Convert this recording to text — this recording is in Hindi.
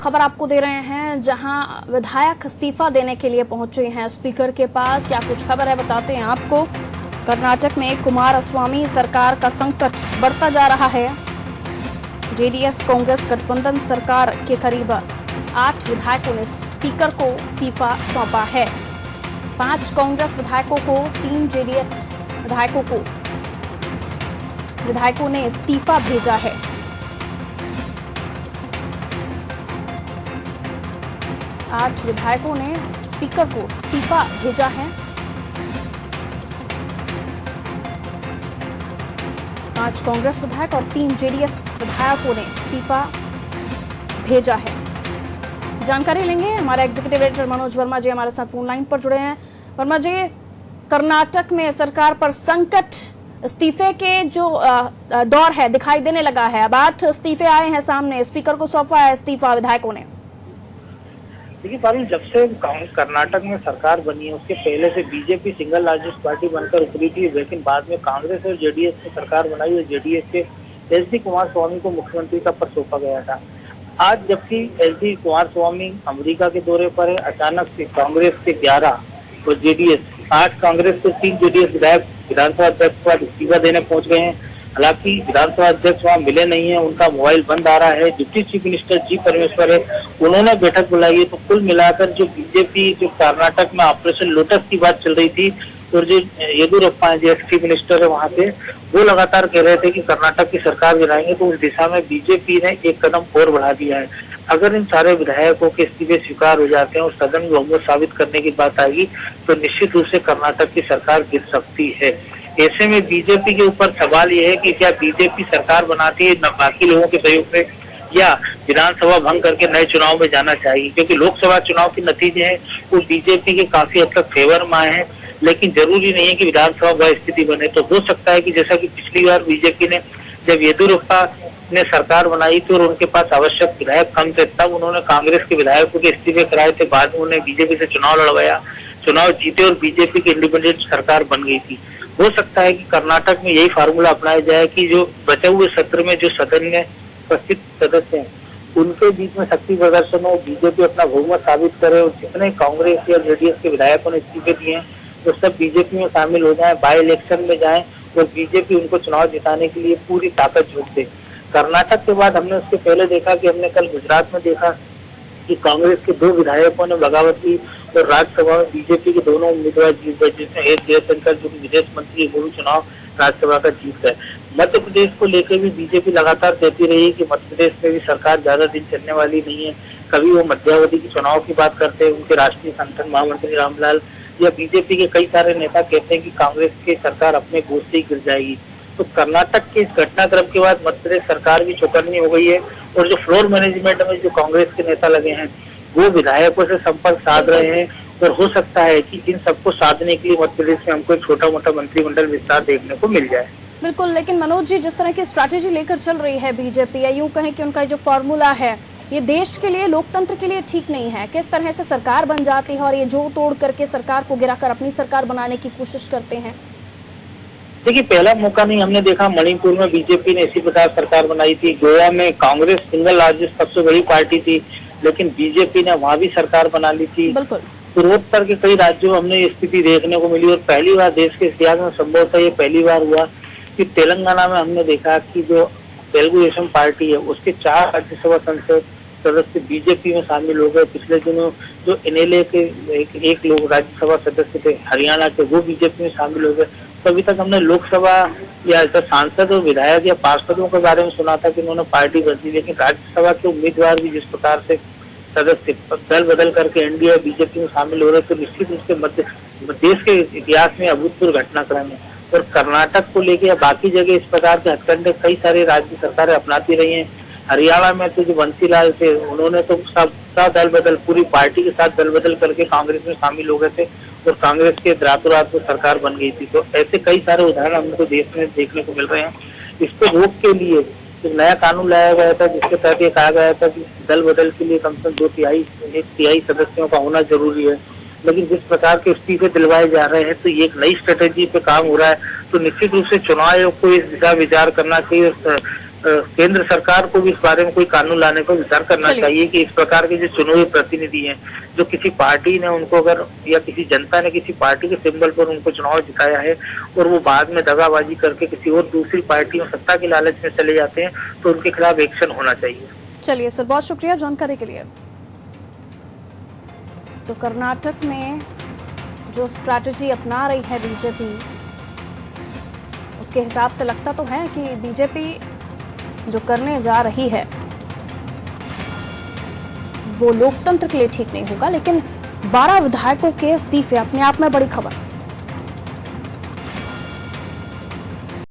खबर आपको दे रहे हैं, जहां विधायक इस्तीफा देने के लिए पहुंचे हैं स्पीकर के पास। क्या कुछ खबर है बताते हैं आपको। कर्नाटक में कुमारस्वामी सरकार का संकट बढ़ता जा रहा है। जेडीएस कांग्रेस गठबंधन सरकार के करीब 8 विधायकों ने स्पीकर को इस्तीफा सौंपा है। 5 कांग्रेस विधायकों को, 3 जेडीएस विधायकों ने इस्तीफा भेजा है। आठ विधायकों ने स्पीकर को इस्तीफा भेजा है। 5 कांग्रेस विधायक और 3 जेडीएस विधायकों ने इस्तीफा भेजा है। जानकारी लेंगे, हमारे एग्जीक्यूटिव एडिटर मनोज वर्मा जी हमारे साथ फोन लाइन पर जुड़े हैं। वर्मा जी, कर्नाटक में सरकार पर संकट, इस्तीफे के जो दौर है दिखाई देने लगा है। अब 8 इस्तीफे आए हैं सामने, स्पीकर को सौंपा है इस्तीफा विधायकों ने। देखिए पारुल, जब से कर्नाटक में सरकार बनी है उसके पहले से बीजेपी सिंगल लार्जेस्ट पार्टी बनकर उभरी थी, लेकिन बाद में कांग्रेस और जेडीएस ने सरकार बनाई और जेडीएस के एच.डी. कुमारस्वामी को मुख्यमंत्री का पद सौंपा गया था। आज जबकि एच.डी. कुमारस्वामी अमेरिका के दौरे पर है, अचानक से कांग्रेस के 11 और जेडीएस 8 कांग्रेस के 3 जेडीएस विधायक विधानसभा अध्यक्ष के बाद इस्तीफा देने पहुंच गए हैं। हालांकि विधानसभा अध्यक्ष वहाँ मिले नहीं है, उनका मोबाइल बंद आ रहा है। डिप्टी चीफ मिनिस्टर जी परमेश्वर है, उन्होंने बैठक बुलाई है। तो कुल मिलाकर जो बीजेपी जो कर्नाटक में ऑपरेशन लोटस की बात चल रही थी, और जो येदियुरप्पा जो चीफ मिनिस्टर है वहाँ पे, वो लगातार कह रहे थे कि कर्नाटक की सरकार गिराएंगे, तो उस दिशा में बीजेपी ने एक कदम और बढ़ा दिया है। अगर इन सारे विधायकों के इस्तीफे स्वीकार हो जाते हैं और सदन में बहुमत साबित करने की बात आएगी, तो निश्चित रूप से कर्नाटक की सरकार गिर सकती है। ऐसे में बीजेपी के ऊपर सवाल ये है कि क्या बीजेपी सरकार बनाती है बाकी लोगों के सहयोग से, या विधानसभा भंग करके नए चुनाव में जाना चाहिए, क्योंकि लोकसभा चुनाव के नतीजे हैं वो बीजेपी के काफी हद तक फेवर में आए हैं। लेकिन जरूरी नहीं है कि विधानसभा वह स्थिति बने। तो हो सकता है कि जैसा कि पिछली बार बीजेपी ने जब येदियुरप्पा ने सरकार बनाई थी और उनके पास आवश्यक विधायक कम थे, तब उन्होंने कांग्रेस के विधायकों के इस्तीफे कराए थे। बाद में उन्होंने बीजेपी से चुनाव लड़वाया, चुनाव जीते और बीजेपी की इंडिपेंडेंट सरकार बन गई थी। हो सकता है कि कर्नाटक में यही फार्मूला अपनाया जाए कि जो बचे हुए सत्र में जो सदन में उपस्थित सदस्य हैं उनके बीच में शक्ति प्रदर्शन हो, बीजेपी अपना बहुमत साबित करे और जितने कांग्रेस या जेडीएस के विधायकों ने इस्तीफे दिए हैं वो सब बीजेपी में शामिल हो जाए, बाई इलेक्शन में जाए और बीजेपी उनको चुनाव जिताने के लिए पूरी ताकत झोंक दे। कर्नाटक के बाद हमने उसके पहले देखा कि हमने कल गुजरात में देखा कि कांग्रेस के 2 विधायकों ने बगावत की और राज्यसभा में बीजेपी के दोनों उम्मीदवार जीत गए, जिसमें एक जयशंकर जो विदेश मंत्री वो भी चुनाव राज्यसभा का जीत गए। मध्य प्रदेश को लेकर भी बीजेपी लगातार कहती रही कि मध्य प्रदेश में भी सरकार ज्यादा दिन चलने वाली नहीं है। कभी वो मध्यावधि के चुनाव की बात करते हैं, उनके राष्ट्रीय संगठन महामंत्री रामलाल या बीजेपी के कई सारे नेता कहते हैं कि कांग्रेस की सरकार अपने गोद से ही गिर जाएगी। तो कर्नाटक के इस घटनाक्रम के बाद मध्य प्रदेश सरकार भी चौकन्नी हो गई है और जो फ्लोर मैनेजमेंट में जो कांग्रेस के नेता लगे हैं वो विधायकों से संपर्क साध रहे हैं और हो सकता है कि इन सबको साधने के लिए मध्य प्रदेश में हमको एक छोटा मोटा मंत्रिमंडल विस्तार देखने को मिल जाए। बिल्कुल, लेकिन मनोज जी, जिस तरह की स्ट्रैटेजी लेकर चल रही है बीजेपी, या यूं कहें कि उनका जो फॉर्मूला है ये देश के लिए, लोकतंत्र के लिए ठीक नहीं है। किस तरह से सरकार बन जाती है और ये जोड़ तोड़ करके सरकार को गिराकर अपनी सरकार बनाने की कोशिश करते हैं। देखिए, पहला मौका नहीं, हमने देखा मणिपुर में बीजेपी ने इसी प्रकार सरकार बनाई थी। गोवा में कांग्रेस सिंगल लार्जेस्ट सबसे बड़ी पार्टी थी, लेकिन बीजेपी ने वहां भी सरकार बना ली थी। बिल्कुल, पूर्वोत्तर के कई राज्यों में हमने ये स्थिति देखने को मिली और पहली बार देश के इतिहास में संभवतः ये पहली बार हुआ कि तेलंगाना में हमने देखा कि जो तेलुगु देशम पार्टी है उसके 4 राज्यसभा संसद सदस्य बीजेपी में शामिल हो गए। पिछले दिनों जो एनएलए के एक लोग राज्यसभा सदस्य थे हरियाणा के, वो बीजेपी में शामिल हो गए। तो अभी तक हमने लोकसभा या सांसद और विधायक या पार्षदों के बारे में सुना था कि उन्होंने पार्टी बदली, लेकिन राज्यसभा के उम्मीदवार भी जिस प्रकार से सदस्य दल बदल करके एनडीए बीजेपी में शामिल हो रहे, तो निश्चित रूप से देश के इतिहास में अभूतपूर्व घटनाक्रम है। और कर्नाटक को लेकर या बाकी जगह इस प्रकार के हथकंडे कई सारी राज्य सरकारें अपनाती रही हैं। हरियाणा में तो जो बंसीलाल थे उन्होंने तो सब दल बदल, पूरी पार्टी के साथ दल बदल करके कांग्रेस में शामिल हो गए थे और कांग्रेस के रातों रात में सरकार बन गई थी। तो ऐसे कई सारे उदाहरण हमको देश में देखने को मिल रहे हैं। इस पर रोक के लिए एक नया कानून लाया गया था जिसके तहत ये कहा गया था कि दल बदल के लिए कम से कम 1 तिहाई सदस्यों का होना जरूरी है। लेकिन जिस प्रकार के इस्तीफे दिलवाए जा रहे हैं तो ये एक नई स्ट्रेटेजी पे काम हो रहा है। तो निश्चित रूप से चुनाव आयोग को इस दिशा विचार करना चाहिए, केंद्र सरकार को भी इस बारे में कोई कानून लाने पर विचार करना चलिए। चाहिए कि इस प्रकार के जो चुने हुए प्रतिनिधि हैं, जो किसी पार्टी ने उनको अगर या किसी जनता ने किसी पार्टी के सिंबल पर उनको चुनाव जिताया है और वो बाद में दगाबाजी करके किसी और दूसरी पार्टी में सत्ता के लालच में चले जाते हैं, तो उनके खिलाफ एक्शन होना चाहिए। चलिए सर, बहुत शुक्रिया जानकारी के लिए। तो कर्नाटक में जो स्ट्रैटेजी अपना रही है बीजेपी, उसके हिसाब से लगता तो है कि बीजेपी जो करने जा रही है वो लोकतंत्र के लिए ठीक नहीं होगा, लेकिन 12 विधायकों के इस्तीफे अपने आप में बड़ी खबर।